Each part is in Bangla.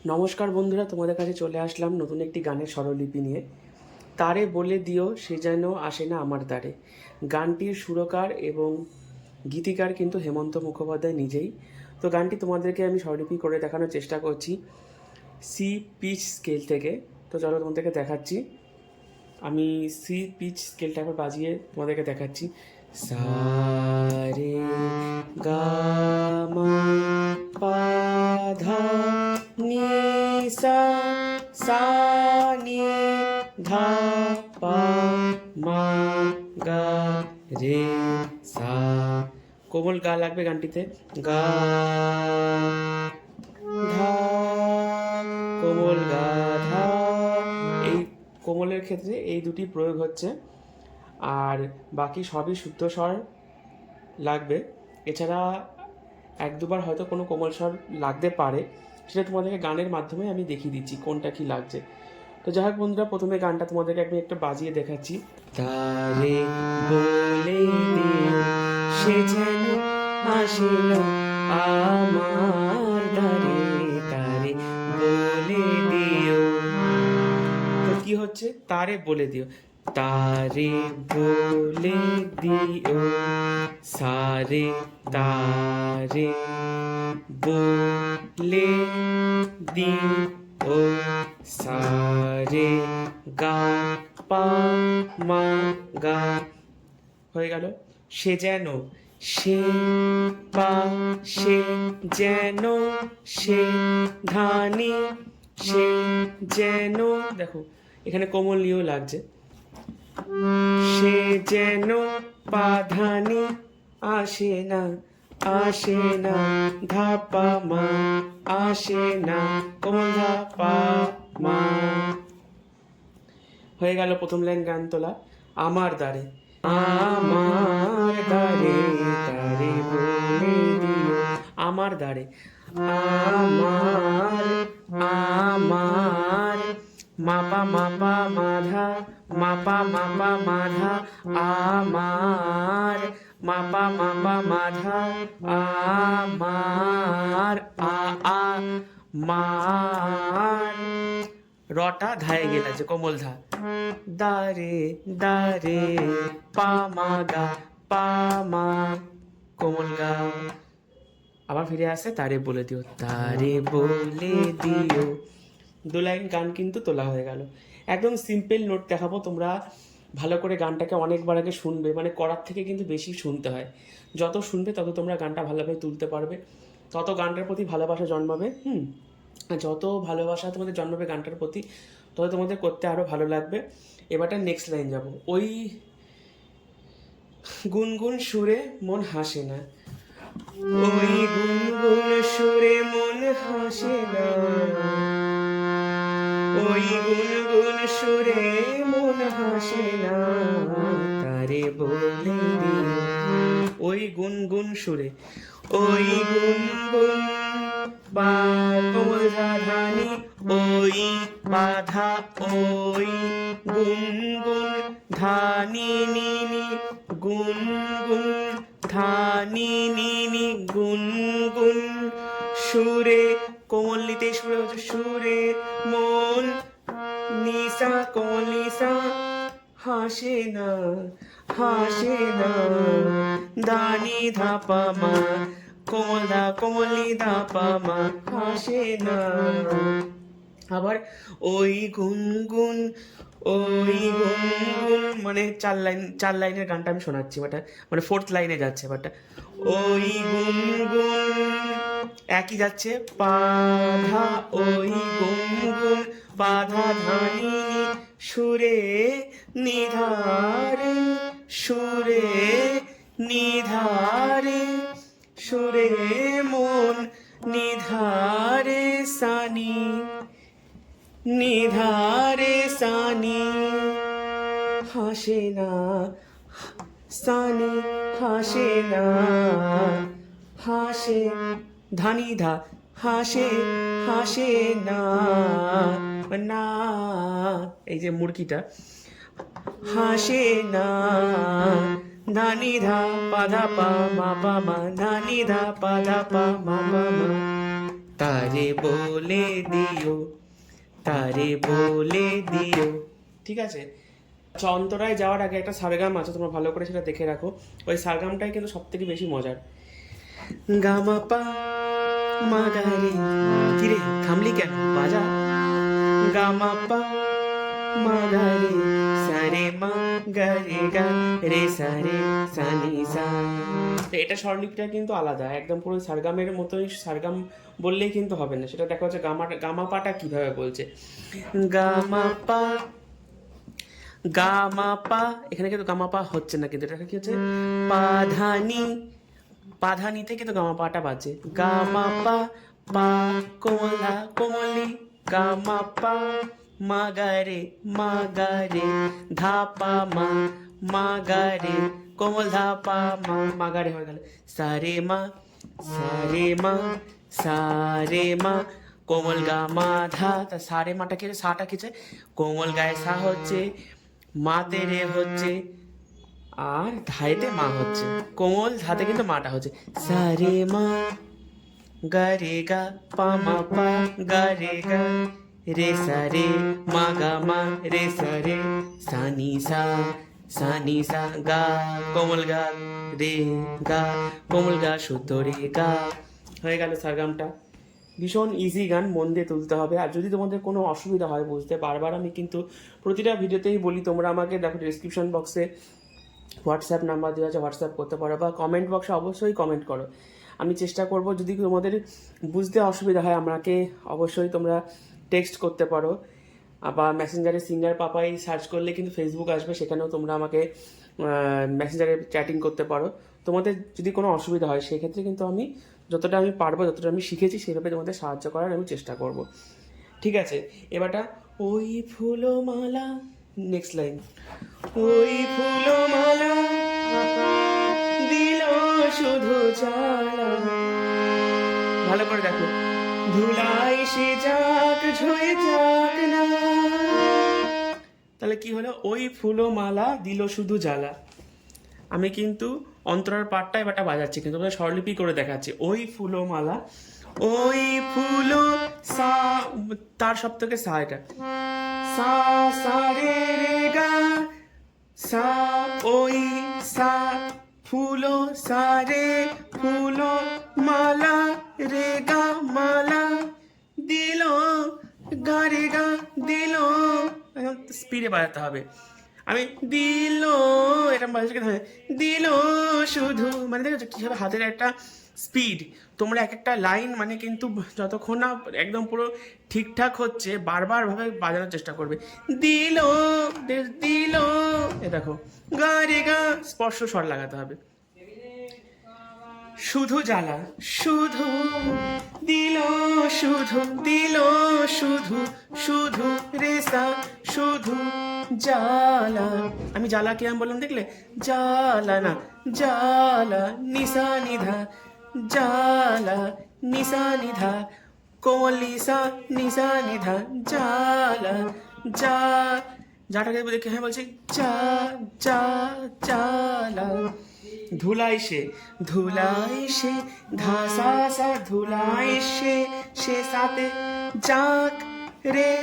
নমস্কার বন্ধুরা, তোমাদের কাছে চলে আসলাম নতুন একটি গানের স্বরলিপি নিয়ে। তারে বলে দিও সে যেন আসে না আমার দ্বারে। গানটির সুরকার এবং গীতিকার কিন্তু হেমন্ত মুখোপাধ্যায় নিজেই। তো গানটি তোমাদেরকে আমি স্বরলিপি করে দেখানোর চেষ্টা করছি সি পিচ স্কেল থেকে। তো চলো তোমাদেরকে দেখাচ্ছি। আমি সি পিচ স্কেলটা একবার বাজিয়ে তোমাদেরকে দেখাচ্ছি। সা রে গা মা পা ধা নি সা সা নি ধা পা মা গা রে সা। কোমল গা লাগবে গানটিতে। গা ধা, কোমল গা ধা। এই কোমলের ক্ষেত্রে এই দুটি প্রয়োগ হচ্ছে, আর বাকি সবই শুদ্ধ স্বর লাগবে। এছাড়া এক দুবার হয়তো কোনো কোমল স্বর লাগতে পারে, সেটা তোমাদেরকে গানের মাধ্যমে আমি দেখিয়ে দিচ্ছি কোনটা কি লাগছে। তো যাই হোক বন্ধুরা, প্রথমে গানটা তোমাদেরকে আমি একটা বাজিয়ে দেখাচ্ছি। তারে বলে দিও সে যেন আসে না আমার দ্বারে, তারে বলে দিও। তো কি হচ্ছে? তারে বলে দিও, তারে বলে দিও, সারে তারে বলে দিও, সারে গা পা মা গা। হয়ে গেল। সে যেন, সে পা সে যেন, সে ধানি সে যেন, দেখো এখানে কোমল নিয়েও লাগছে। সে যেন পাধানি আসে না, আসে না ধাপা মা, আসে না কোমল ধাপা মা। হয়ে গেল প্রথম লাইন গান তোলা। আমার দ্বারে, আমার দ্বারে তারে বলে দিও, আমার দ্বারে, আমার আমার মাপা মাপা মাধা, মাপা মাপা মাধা, আমার মাপা মাপা মাধা, আমার আ মার। রটা ধায়ে গেছে, কোমল ধা। দারে দারে পা মা গা, পা মা কোমল গা। আবার ফিরে আসে, তারে বলে দিও, তারে বলে দিও। দু লাইন গান কিন্তু তোলা হয়ে গেল। একদম সিম্পল নোট দেখাবো, তোমরা ভালো করে গানটাকে অনেকবার আগে শুনবে, মানে করার থেকে কিন্তু বেশি শুনতে হয়। যত শুনবে তত তোমরা গানটা ভালোভাবে তুলতে পারবে, তত গানটার প্রতি ভালোবাসা জন্মাবে। যত ভালোবাসা তোমাদের জন্মাবে গানটার প্রতি, তত তোমাদের করতে আরও ভালো লাগবে। এবারটা নেক্সট লাইন যাব। ওই গুনগুন সুরে মন হাসে না, ওই গুনগুন সুরে মন হাসে না, ওই গুনগুন সুরে মন হাসে না, তারে বলে দিও। ওই গুনগুন সুরে, ওই গুনগুন বা কোমল ধানি, ওই বাধা, ওই গুনগুন ধানি নিনি, গুনগুন ধানি নিনি, গুনগুন সুরে, কোমল নিতে সুরে হচ্ছে সুরে মন নিসা, কোমল নিসা হাসে না, হাসে না দানি ধাপা মা, কোমল ধা কোমলি ধাপা মা, হাসে না। আবার ওই গুনগুন, ওই গুনগুন, মানে চার লাইনের গানটা আমি শোনাচ্ছি, বাটা মানে ফোর্থ লাইনে যাচ্ছে বাটা। ওই গুনগুন একই যাচ্ছে, পাধা, ওই গুনগুন পাধা ধানি সুরে নিধারে, সুরে নিধারে, সুরে মন নিধারে সানি, নিধারে সানি হাসে না, সানি হাসে না, হাসে ধানি ধা, হাসে হাসে না, না এই যে মুরগিটা, হাসে না ধানি ধা পাধা পা মা পা মা, ধানি ধা পাধা পা মা পা মা। তারে বলে দিও, তারে বলে দিও। ঠিক আছে, অন্তরায় যাওয়ার আগে একটা সারেগাম আছে, তোমরা ভালো করে সেটা দেখে রাখো। ওই সারেগামটাই কিন্তু সব থেকে বেশি মজার। গামা পা মা গা রে, কিরে থামলি কেন, বাজা। গামা পা মা গা রে, সারে মা গা রে গা রে সারে সানি সা। এটা স্বরলিপিটা কিন্তু আলাদা, একদম পুরো সারগামের মতোই। সারগাম বললেই কিন্তু হবে না, সেটা দেখা হচ্ছে গামা পাটা কিভাবে বলছে। গামা পা, গামা পা, এখানে কিন্তু গামা পা হচ্ছে না, কিন্তু এটা কি হচ্ছে পাধানি, পাধানিতে কিন্তু গামা পাটা বাজছে। গামা পা পা কোমলা কোমলি, গামা পা মা গা রে মা গা রে, ধা পা মা মা গা রে, কোমল ধা পা মা মা গা রে হয়ে গেল। সারে মা সারে মা সারে মা, কোমল গা মা ধা। তা সারে মাটা কি, সাটা কি হচ্ছে কোমল গায়ে সা হচ্ছে, মাতে রে হচ্ছে, আর ধাইতে মা হচ্ছে, কোমল ধাতে কিন্তু মাটা হচ্ছে। সারে মা গা রে গা পা মা পা গা রে গা রে সারে মা গা মা রে সারে সানি সা সানি সা, গা কোমল গা রে গা, কোমল গা শুদ্ধ রে গা। হয়ে গেল সারগামটা। ভীষণ ইজি গান, মন দিয়ে তুলতে হবে। আর যদি তোমাদের কোনো অসুবিধা হয় বুঝতে, বারবার আমি কিন্তু প্রতিটা ভিডিওতেই বলি, তোমরা আমাকে দেখো ডিসক্রিপশন বক্সে হোয়াটসঅ্যাপ নাম্বার দেওয়া আছে, হোয়াটসঅ্যাপ করতে পারো, বা কমেন্ট বক্সে অবশ্যই কমেন্ট করো। আমি চেষ্টা করব, যদি তোমাদের বুঝতে অসুবিধা হয় আমাকে অবশ্যই তোমরা টেক্সট করতে পারো, আবার মেসেঞ্জারে সিঙ্গার পাপাই সার্চ করলে কিন্তু ফেসবুক আসবে, সেখানেও তোমরা আমাকে মেসেঞ্জারে চ্যাটিং করতে পারো। তোমাদের যদি কোনো অসুবিধা হয় সেক্ষেত্রে কিন্তু আমি যতটা আমি পারবো, যতটা আমি শিখেছি সেভাবে তোমাদের সাহায্য করার আমি চেষ্টা করব। ঠিক আছে, এবারটা ওই ফুলমালা, নেক্সট লাইন। ওই ফুলমালা দিল শুধু জ্বালা, ভালো করে দেখো, ধুলাই সে যাক ঝয়ে যাক না। তাহলে কি হলো, ওই ফুলমালা দিল শুধু জ্বালা। আমি কিন্তু অন্তরার পাটটা এবারটা বাজাচ্ছি, কিন্তু তোমরা স্বরলিপি করে দেখাচ্ছি। ওই ফুলমালা, ওই ফুল সা, তার সব থেকে সা, এটা সা সা রে রে গা সা, ওই সা ফুলো সা রে ফুলো মালা রে গা মালা, দিল গা রে গা দিল, স্পিডে বাজাতে হবে। আমি দিল এরকম বাজাতে হবে, দিল শুধু, মানে দেখো কীভাবে হাতের একটা স্পিড। তোমরা এক একটা লাইন মানে কিন্তু যতক্ষণ না একদম পুরো ঠিকঠাক হচ্ছে বারবার ভাবে বাজানোর চেষ্টা করবে। দিল দিল, এ দেখো গা রে গা স্পর্শ স্বর লাগাতে হবে। শুধু জ্বালা শুধু দিল, শুধু দিল শুধু, শুধু রেসা শুধু জ্বালা। আমি জ্বালা কিরাম বললাম দেখলে, জ্বালা না জ্বালা, নিশা নিধা জ্বালা, নিশা নিধা কোমল নিশা, নিশা নিধা জ্বালা, যা যাটাকে দেখে হ্যাঁ বলছি যা যা জ্বালা। ধুলাই সে, ধুলাই সে ধাসা সা, ধুলাই সে, সে সাথে যাক রে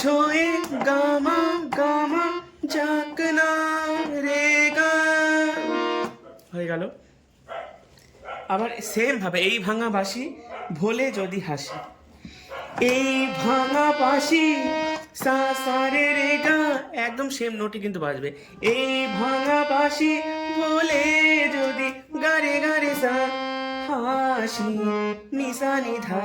ঝোয়ে গামা গামা যাক না রে গা। হয়ে গেল। আবার সেম ভাবে এই ভাঙা বাঁশি ভোলে যদি হাসি, এই ভাঙা বাঁশি সা সা রে রে গা, একদম সেম নোটই কিন্তু বাজবে। এই ভাঙা বাঁশি ভোলে যদি গা রে সা, হাসি নিশা নিধা,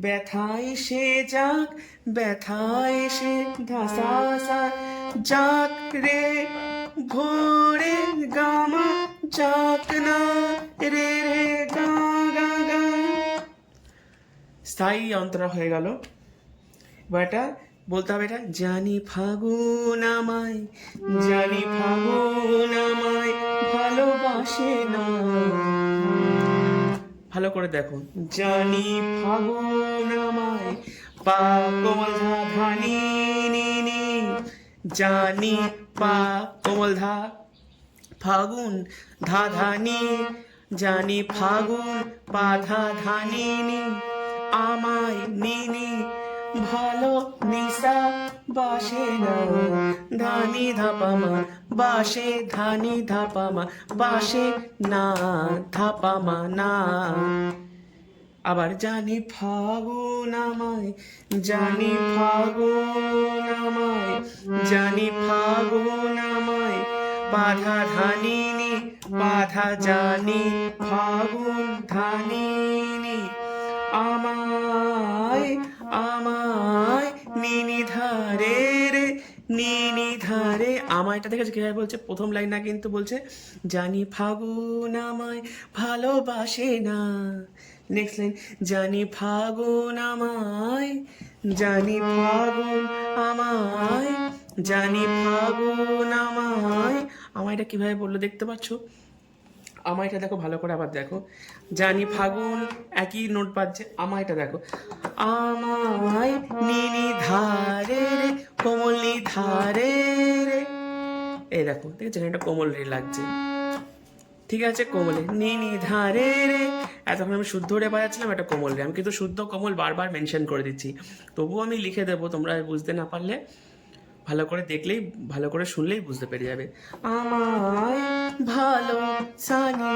ব্যথায় সে যাক ব্যথায় সে ধাসা সা, যাক রে ভোরে গামা যাক না রে রে গা গা গা। স্থায়ী অন্তরা হয়ে গেল। এবার এটা বলতে হবে, এটা জানি ফাগুন আমায়, জানি ফাগুন আমায় ভালোবাসে না। ভালো করে দেখো, জানি ফাগুন আমায়, পা কোমল ধা ধা নি নি নি, জানি পা কোমল ধা, ফাগুন ধা ধা নি, জানি ফাগুন পা ধা ধা নি নি, আমায় নিনি ভালো নিশা বাসে না, ধানি ধাপামা বাসে, ধানি ধাপামা বাসে না, ধাপামা না। আবার জানি ফাগুন আমায়, জানি ফাগুন আমায়, জানি ফাগুন আমায়, বাধা ধানিনি বাধা জানি, ফাগুন ধানিনি আমায়, আমায় নিনি ধারে রে, নিনি ধারে। আমায়টা দেখেছে কিভাবে বলছে, প্রথম লাইন না কিন্তু বলছে জানি ফাগুন আমায় ভালোবাসে না। নেক্সট লাইন, জানি ফাগুন আমায়, জানি ফাগুন আমায়, জানি ফাগুন আমায়। আমায়টা কিভাবে বললো দেখতে পাচ্ছ? আমায়টা দেখো ভালো করে, আবার দেখো, জানি ফাগুন একই নোট বাজছে, আমায়টা দেখো, আমায় নিনি ধারে রে, কোমলি ধারে রে। এই দেখো দেখেছেন, এটা কোমল রে লাগছে, ঠিক আছে, কোমলে নিনি ধারে রে। এতক্ষণ আমি শুদ্ধ রে বাজাচ্ছিলাম, এটা কোমল রে, আমি কিন্তু শুদ্ধ কোমল বারবার মেনশন করে দিচ্ছি, তবুও আমি লিখে দেবো, তোমরা বুঝতে না পারলে ভালো করে দেখলেই, ভালো করে শুনলেই বুঝতে পেরে যাবে। আমায় ভালো সানি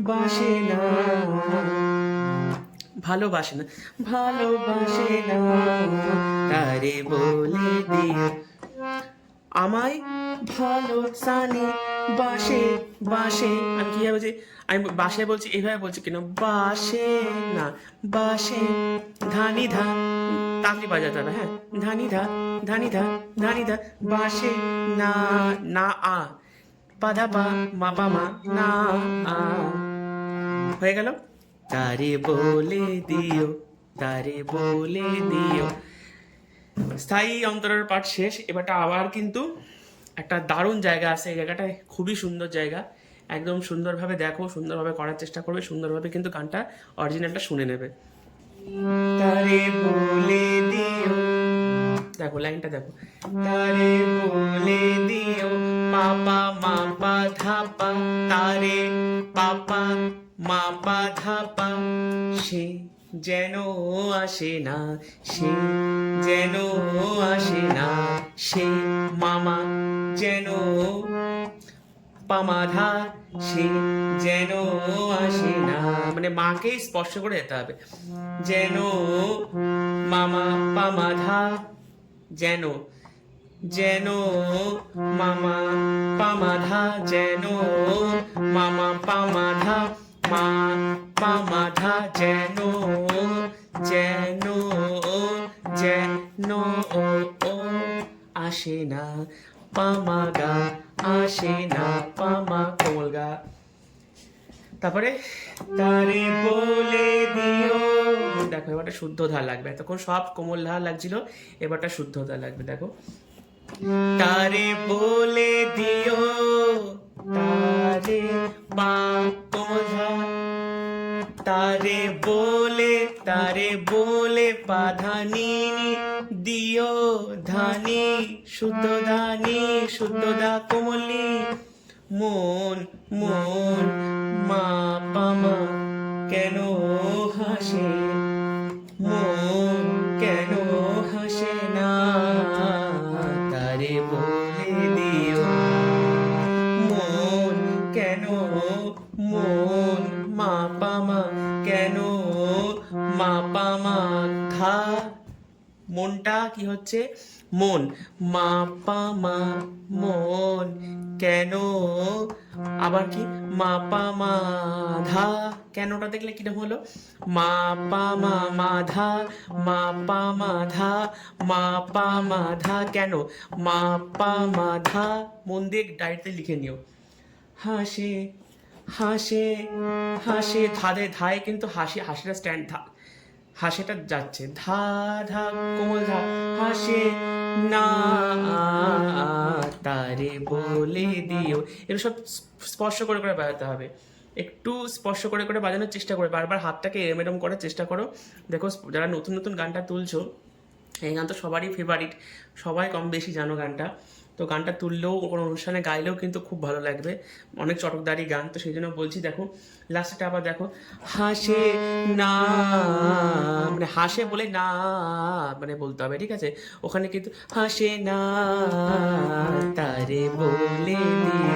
বাসে না, ভালোবাসে না, ভালোবাসে না, তারে বলে দিও। আমায় ভালো সানি বাসে, বাসে, আমি কিভাবে বলছি, আমি বাসে বলছি এইভাবে বলছি কেন, বাসে না, বাসে, ধানি ধা, তালি বাজাতে হবে, হ্যাঁ, ধানি ধা, ধানি ধা, ধানি ধা, বাসে না, না আ, পাধা পা, মা পা মা, না আ, হয়ে গেল। তারে বলে দিও, তারে বলে দিও। স্থায়ী অন্তরের পাঠ শেষ। এবারটা আবার কিন্তু একটা দারুণ জায়গা আছে, এই জায়গাটায় খুবই সুন্দর জায়গা, একদম সুন্দরভাবে দেখো, সুন্দরভাবে করার চেষ্টা করবে, সুন্দরভাবে কিন্তু গানটা অরিজিনালটা শুনে নেবে। তারে বলে দিও, দেখো লাইনটা দেখো, তারে বলে দিও, পাপা মাপা ধাপা, তারে পাপা মাপা ধাপা, সে যেন আসে না, সে যেন আসে না, সে মামা যেন পামাধা, সে যেন আসে না, মানে মাকেই স্পর্শ করে যেতে হবে, যেন মামা পামাধা, যেন, যেন মামা পামাধা, যেন মামা পামাধা, মা পামাধা, যেন, যেন, যেন ও আসে না, পামা গা আসে না, পামা কোমল গা। তারপরে তারে বলে দিও, দেখো এবারটা শুদ্ধ ধা লাগবে, এতক্ষণ সব কোমল ধা লাগছিল, এবারটা শুদ্ধ ধা লাগবে, দেখো, তারে বলে দিও, তারে পা কোমল ধা, তারে বলে, তারে বলে পা ধানি দিও, ধানি শুদ্ধ ধানি, শুদ্ধ ধা কোমলি, মন, মন মা পামা কেন হাসে, মন কেন হাসে না, তারে বলে দিও, মন কেন, মন মা পামা কেন, মা পামা ধা, মনটা কি হচ্ছে, মন, মা পামা মন কেন, আবার কি, মা পামা ধা, কেনটা দেখলে কিরকম হলো, মা পামা মাধা, মা পামা ধা, মা পামা ধা, কেন, মা পামা ধা, মন দিয়ে ডায়েরিতে লিখে নিও। হাসে, হাসে, হাসে, ধারে ধায় কিন্তু হাসি, হাসিটা স্ট্যান্ড, ধা হাসিটা যাচ্ছে, ধা ধা কোমল ধা, হাসে না, তারে বলে দিও। এগুলো সব স্পর্শ করে করে বাজাতে হবে, একটু স্পর্শ করে করে বাজানোর চেষ্টা করে, বারবার হাতটাকে এরম এরম করার চেষ্টা করো। দেখো যারা নতুন নতুন গানটা তুলছো, এই গান তো সবারই ফেভারিট, সবাই কম বেশি জানো গানটা। তো গানটা তুললেও কোনো অনুষ্ঠানে গাইলেও কিন্তু খুব ভালো লাগবে, অনেক চটকদারি গান। তো সেই জন্য বলছি, দেখো লাস্টটা আবার দেখো, হাসে না, মানে হাসে বলে না মানে বলতে হবে, ঠিক আছে? ওখানে কিন্তু হাসে না তারে বলে দিও,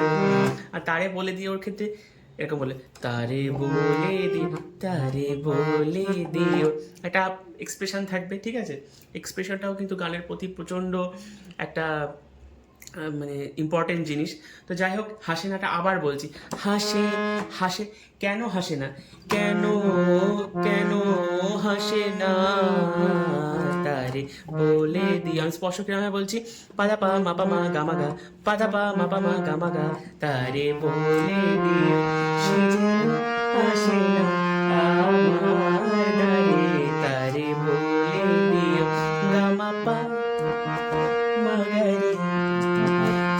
আর তারে বলে দিও ওর ক্ষেত্রে এরকম বলে, তারে বলে দিও, তারে বলে দিও, একটা এক্সপ্রেশন থাকবে, ঠিক আছে? এক্সপ্রেশনটাও কিন্তু গানের প্রতি প্রচণ্ড একটা মানে ইম্পর্টেন্ট জিনিস। তো যাই হোক, হাসে নাটা আবার বলছি, হাসে, হাসে, কেন হাসে না, কেন, কেন হাসে না তারে বলে দিই। আমি স্পষ্ট কিরমে বলছি, পাদা পা মা পা মা গা মা গা, পাদা পা মা পা মা গা মা গা, তারে বলে দিও সে যেন হাসে না আমার দ্বারে, তারে বলে দিও গা মা পা মা গা রে,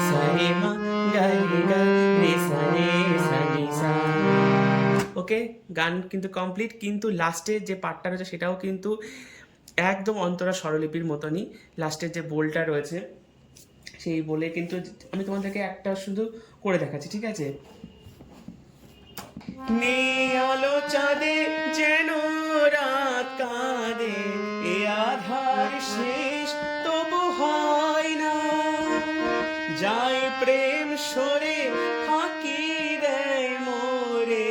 সারে মা গা রে গা রে সা রে সা নি সা। ওকে, গান কিন্তু কমপ্লিট, কিন্তু লাস্টের যে পার্টটা রয়েছে সেটাও কিন্তু একদম অন্তরা স্বরলিপির মতনই। লাস্টের যে বোলটা রয়েছে সেই বলে কিন্তু আমি তোমাদেরকে একটা শুধু করে দেখাচ্ছি, ঠিক আছে? নেই আলো চাঁদে যেন রাত কাঁদে, এ আধার শেষ তবু হয় না, যায় প্রেম সরে ফাঁকি দেয় মোরে,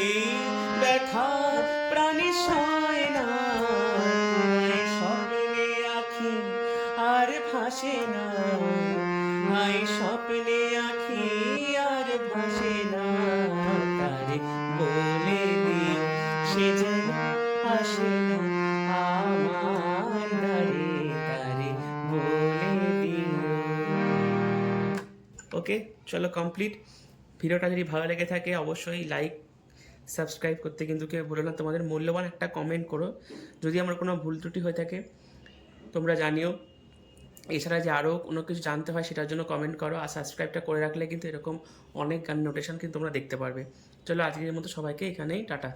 এই ব্যথা প্রাণী সয় না, স্বপ্নে আঁখি আর ভাসে না, স্বপ্নে আঁখি আর ভাসে না, তারে বলে দিও সে যেন আসে না আমার দ্বারে, তারে বলে দিও। ওকে, চলো কমপ্লিট। ভিডিওটা যদি ভালো লেগে থাকে অবশ্যই লাইক সাবস্ক্রাইব করতে কিন্তু কেউ ভুলো না, তোমাদের মূল্যবান একটা কমেন্ট করো যদি আমার কোনো ভুল ত্রুটি হয়ে থাকে, তোমরা জানিও। এছাড়া যে আরও কোনো কিছু জানতে হয় সেটার জন্য কমেন্ট করো, আর সাবস্ক্রাইবটা করে রাখলে কিন্তু এরকম অনেক গান নোটেশন কিন্তু তোমরা দেখতে পারবে। চলো আজকের মতো সবাইকে এখানেই টাটা।